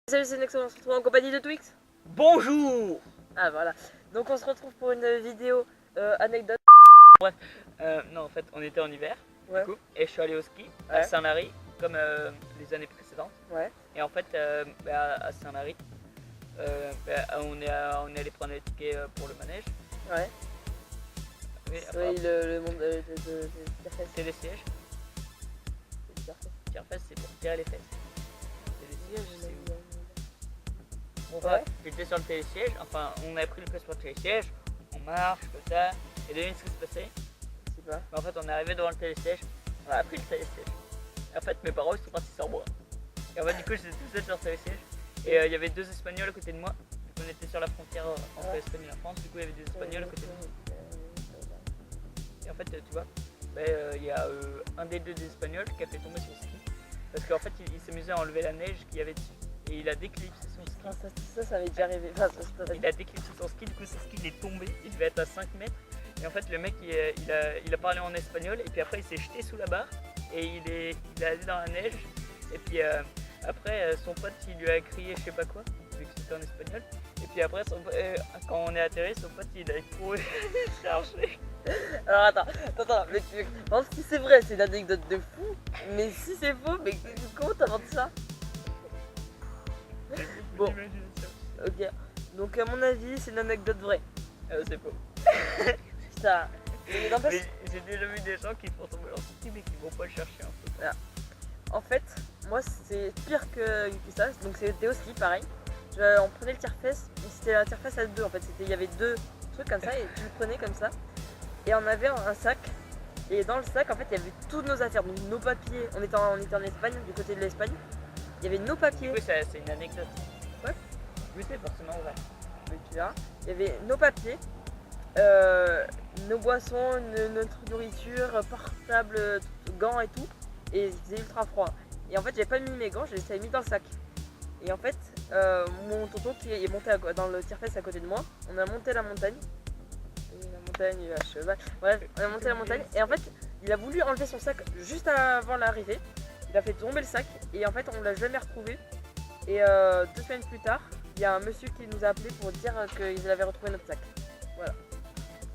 Salut, c'est Nexon, on se retrouve en compagnie de Twix. Bonjour. Ah voilà, donc on se retrouve pour une vidéo anecdote. Bref, non en fait on était en hiver, Ouais. du coup, et je suis allé au ski à Saint-Lary, comme les années précédentes. Ouais. Et en fait, à Saint-Lary, on est allé prendre les tickets pour le manège. Ouais. Oui, Oui, le monde de Tire-Fesses. c'est les sièges. Tire-fesses, c'est pour tirer les fesses. C'est les sièges, c'est où? Bon, bref, j'étais sur le télésiège, enfin on avait pris le place pour le télésiège, on marche, comme ça, et devine ce qui se passait. Je sais pas. Mais en fait on est arrivé devant le télésiège, on a pris le télésiège. Et en fait mes parents ils sont partis sans moi. Et en fait du coup j'étais tout seul sur le télésiège, et il y avait deux Espagnols à côté de moi. Donc on était sur la frontière entre l'Espagne et la France, du coup il y avait des Espagnols à côté de moi. Et en fait tu vois, il y a un des deux des Espagnols qui a fait tomber son ski. Parce qu'en fait il s'amusait à enlever la neige qu'il y avait dessus. Et il a déclipsé son ski. Ça m'est déjà arrivé. Enfin, il a déclipsé son ski, du coup son ski il est tombé, il devait être à 5 mètres. Et en fait le mec il a parlé en espagnol et puis après il s'est jeté sous la barre et il est allé dans la neige. Et puis après son pote il lui a crié je sais pas quoi, vu que c'était en espagnol. Et puis après quand on est atterri, son pote il a couru chercher. Alors attends, mais si c'est vrai c'est une anecdote de fou, mais si c'est faux, mais comment t'inventes ça? Bon, ok, donc à mon avis c'est une anecdote vraie. C'est faux. Putain, mais n'empêche. J'ai déjà vu des gens qui font tomber leur ski mais qui vont pas le chercher un peu. Voilà. En fait, moi c'est pire que ça, donc c'était au ski pareil. On prenait le tire-fesses, c'était un tire-fesses à deux en fait, il y avait deux trucs comme ça et tu le prenais comme ça. Et on avait un sac, et dans le sac en fait il y avait toutes nos affaires, donc nos papiers, on était en Espagne, du côté de l'Espagne. Il y avait nos papiers. Oui, c'est une anecdote. Ouais. Oui, c'est forcément vrai. Mais tu verras. Il y avait nos papiers, nos boissons, notre nourriture, portable, gants et tout. Et il faisait ultra froid. Et en fait, j'avais pas mis mes gants, je les avais mis dans le sac. Et en fait, mon tonton qui est monté dans le tire-fesses à côté de moi, on a monté la montagne. Et la montagne à cheval. Bref, on a monté la montagne. Et en fait, il a voulu enlever son sac juste avant l'arrivée. Il a fait tomber le sac et en fait on l'a jamais retrouvé. Et 2 semaines plus tard, il y a un monsieur qui nous a appelé pour dire qu'il avait retrouvé notre sac. Voilà.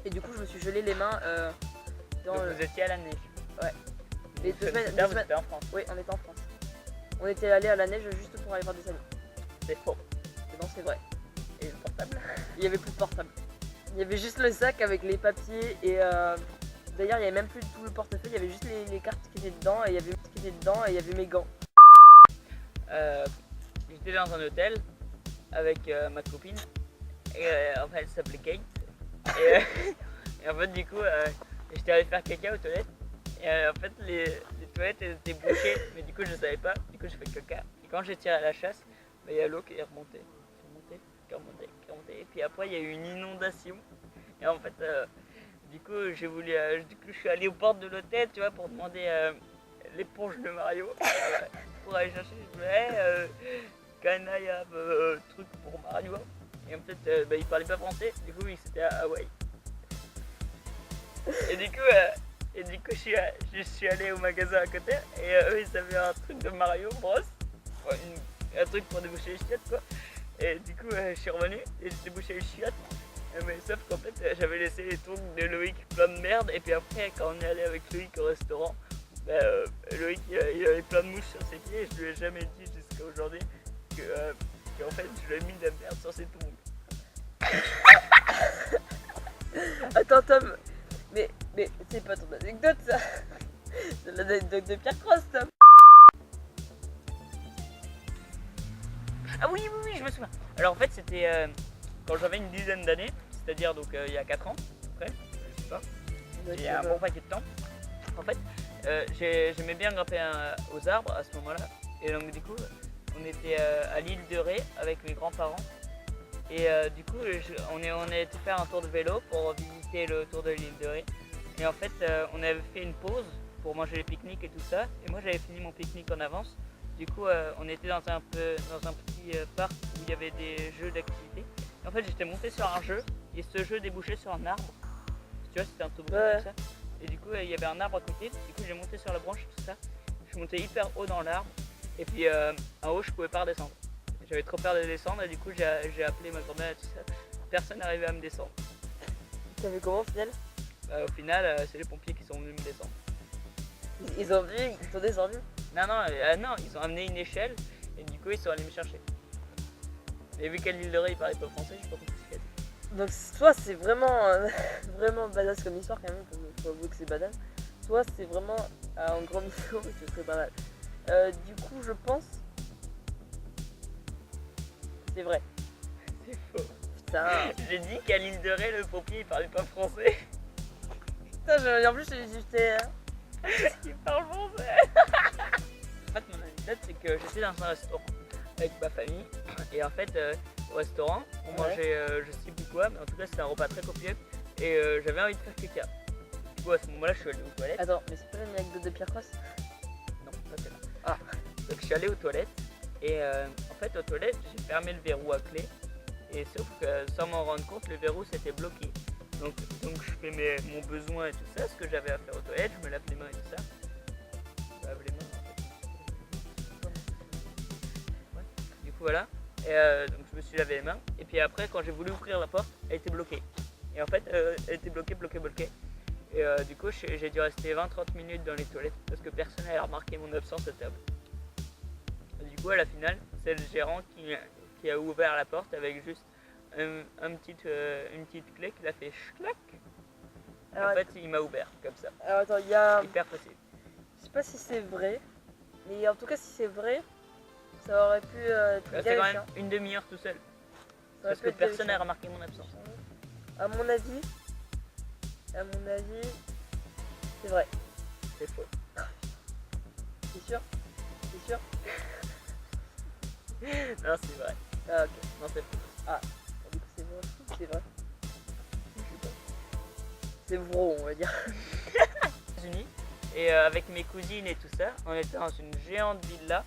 Et du coup je me suis gelé les mains dans. Donc vous étiez à la neige. Ouais. Et 2 semaines. Vous étiez en France. Oui, on était en France. On était allé à la neige juste pour aller voir des amis. C'est faux. Et non, c'est vrai. Et le portable? Il y avait plus de portable. Il y avait juste le sac avec les papiers et d'ailleurs il n'y avait même plus tout le portefeuille, il y avait juste les cartes qui étaient dedans et il y avait mes gants. J'étais dans un hôtel avec ma copine et en fait elle s'appelait Kate et en fait du coup j'étais allé faire caca aux toilettes et en fait les toilettes étaient bouchées mais du coup je savais pas, du coup j'ai fait caca et quand j'ai tiré à la chasse, il y a l'eau qui est remontée, qui est remontée et puis après il y a eu une inondation et en fait du coup je suis allé aux portes de l'hôtel, tu vois, pour demander l'éponge de Mario pour aller chercher. Je voulais can I have truc pour Mario. Et en fait il parlait pas français, du coup c'était à Hawaï. Et du coup je suis allé au magasin à côté et eux ils avaient un truc de Mario Bros, un truc pour déboucher les chiottes quoi. Et du coup je suis revenu et j'ai débouché les chiottes. Mais sauf qu'en fait j'avais laissé les trucs de Loïc plein de merde et puis après quand on est allé avec Loïc au restaurant, Loïc il avait plein de mouches sur ses pieds et je lui ai jamais dit jusqu'à aujourd'hui qu'en fait je lui ai mis de la merde sur ses tongs. Attends Tom, mais c'est pas ton anecdote ça. C'est l'anecdote de Pierre Cross Tom. Ah oui je me souviens. Alors en fait c'était quand j'avais une dizaine d'années, c'est-à-dire donc il y a 4 ans après, je sais pas, il y a un bon paquet de temps. En fait j'aimais bien grimper aux arbres à ce moment-là et donc du coup on était à l'île de Ré avec mes grands-parents et du coup on a été faire un tour de vélo pour visiter le tour de l'île de Ré et en fait on avait fait une pause pour manger les pique-niques et tout ça et moi j'avais fini mon pique-nique en avance. Du coup on était dans un petit parc où il y avait des jeux d'activité. En fait j'étais monté sur un jeu et ce jeu débouchait sur un arbre. Tu vois c'était un toboggan comme ça. Et du coup il y avait un arbre à côté, du coup j'ai monté sur la branche tout ça. Je suis monté hyper haut dans l'arbre et puis en haut je pouvais pas redescendre. J'avais trop peur de descendre et du coup j'ai appelé ma grand-mère et tout ça. Personne n'arrivait à me descendre. T'as vu comment au final? Au final, c'est les pompiers qui sont venus me descendre. Ils ont vu, ils t'ont descendu? Non, non, ils ont amené une échelle et du coup ils sont allés me chercher. Et vu qu'à l'île de Ré il parlait pas français, je sais pas compris ce qu'il a dit. Donc soit c'est vraiment, vraiment badass comme histoire quand même, faut avouer que c'est badass. Soit c'est vraiment en gros niveau, c'est très pas mal. Du coup je pense... C'est vrai. C'est faux. Putain. J'ai dit qu'à l'île de Ré le pompier il parlait pas français. Putain, en plus j'étais... Il parle français. En fait mon anecdote c'est que j'étais dans un restaurant avec ma famille et en fait au restaurant on mangeait je sais plus quoi mais en tout cas c'était un repas très copieux et j'avais envie de faire caca. Du coup à ce moment là je suis allé aux toilettes. Attends, mais c'est pas l'anecdote de Pierre Cross? Non, ça c'est là. Ah. Donc je suis allé aux toilettes et en fait aux toilettes j'ai fermé le verrou à clé et sauf que sans m'en rendre compte le verrou s'était bloqué. Donc je fais mon besoin et tout ça, ce que j'avais à faire aux toilettes, je me lave les mains et tout ça. Je me lave les mains en fait. Ouais. Du coup voilà. Et donc je me suis lavé les mains et puis après quand j'ai voulu ouvrir la porte, elle était bloquée. Et en fait elle était bloquée. Et du coup j'ai dû rester 20-30 minutes dans les toilettes parce que personne n'avait remarqué mon absence à table. Et du coup à la finale, c'est le gérant qui a ouvert la porte avec juste une petite clé qu'il a fait schlac. En fait il m'a ouvert comme ça. Alors attends, il y a... Hyper facile. Je sais pas si c'est vrai, mais en tout cas si c'est vrai, ça aurait pu être C'est quand même une demi-heure tout seul. Parce que personne n'a remarqué mon absence. À mon avis, c'est vrai. C'est faux. C'est sûr? C'est sûr? Non c'est vrai. Ah ok. Non c'est faux. Ah, du coup c'est vrai. C'est vrai. C'est vrai on va dire. États-Unis et avec mes cousines et tout ça, on était dans une géante villa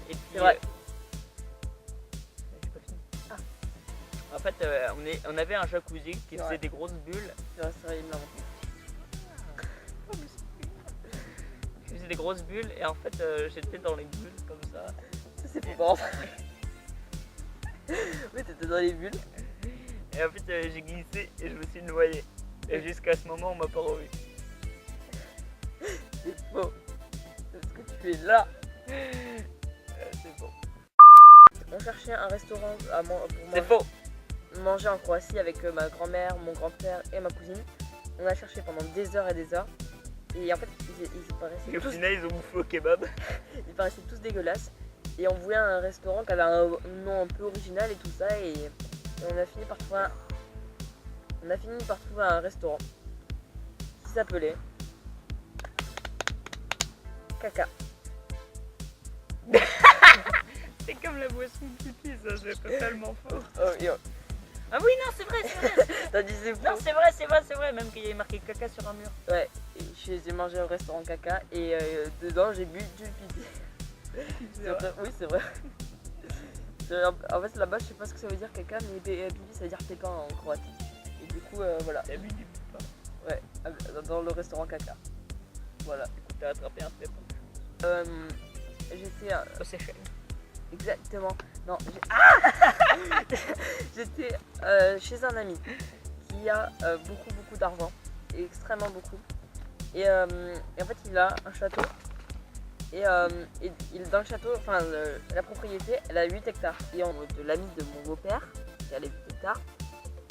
et puis C'est vrai. j'ai pas fini. Ah. En fait on avait un jacuzzi qui faisait des grosses bulles. C'est vrai, il me l'a montré. Qui faisait des grosses bulles et en fait j'étais dans les bulles comme ça. Ça c'est faux. Oui, t'étais dans les bulles. Et en fait j'ai glissé et je me suis noyé. Et jusqu'à ce moment on m'a pas revu. C'est faux. Parce que tu es là. C'est faux. On cherchait un restaurant pour manger en Croatie avec ma grand-mère, mon grand-père et ma cousine. On a cherché pendant des heures et des heures. Et en fait, ils paraissaient Et au tous... final ils ont bouffé au kebab. Ils paraissaient tous dégueulasses. Et on voulait un restaurant qui avait un nom un peu original et tout ça. Et on a fini par trouver un restaurant qui s'appelait Caca. C'est comme la boisson de pipi, ça c'est totalement faux. Oh, yo. Ah oui non c'est vrai. T'as dit c'est faux. Non c'est vrai, même qu'il y avait marqué caca sur un mur. Ouais, j'ai mangé au restaurant Caca et dedans j'ai bu du pipi. Oui, c'est vrai. En fait, là-bas, je sais pas ce que ça veut dire caca, mais pipi ça veut dire pépin en croate. Et du coup, voilà. T'as bu du pépin? Ouais, dans le restaurant Caca. Voilà. Du coup, t'as attrapé un pépin. J'étais. Au Seychelles. Exactement. Non, j'étais chez un ami qui a beaucoup d'argent, extrêmement beaucoup. Et en fait, il a un château. Et dans le château, enfin la propriété, elle a 8 hectares. Et de l'ami de mon beau-père, qui a les 8 hectares.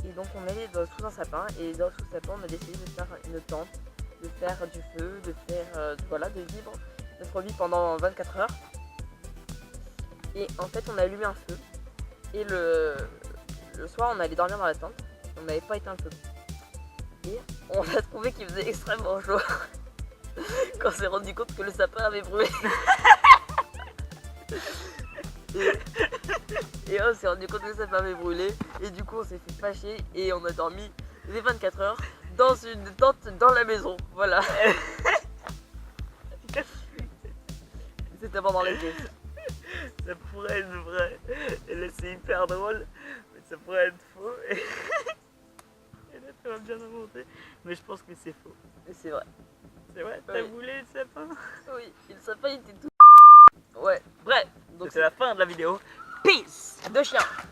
Et donc on est sous un sapin. Et sous le sapin, on a décidé de faire une tente, de faire du feu, de faire de vivre notre vie pendant 24 heures. Et en fait, on a allumé un feu. Et le soir, on allait dormir dans la tente. On n'avait pas éteint le feu. Et on a trouvé qu'il faisait extrêmement chaud. Quand on s'est rendu compte que le sapin avait brûlé. et on s'est rendu compte que le sapin avait brûlé. Et du coup on s'est fait fâcher et on a dormi les 24 heures dans une tente dans la maison. Voilà. C'était pendant l'été. Ça pourrait être vrai. Et là c'est hyper drôle. Mais ça pourrait être faux. Et là tu vas bien inventer. Mais je pense que c'est faux. Mais c'est vrai. C'est vrai, t'as voulu le sapin? Oui, et le sapin il était tout... Ouais, Bref, donc c'est la fin de la vidéo. Peace. 2 chiens.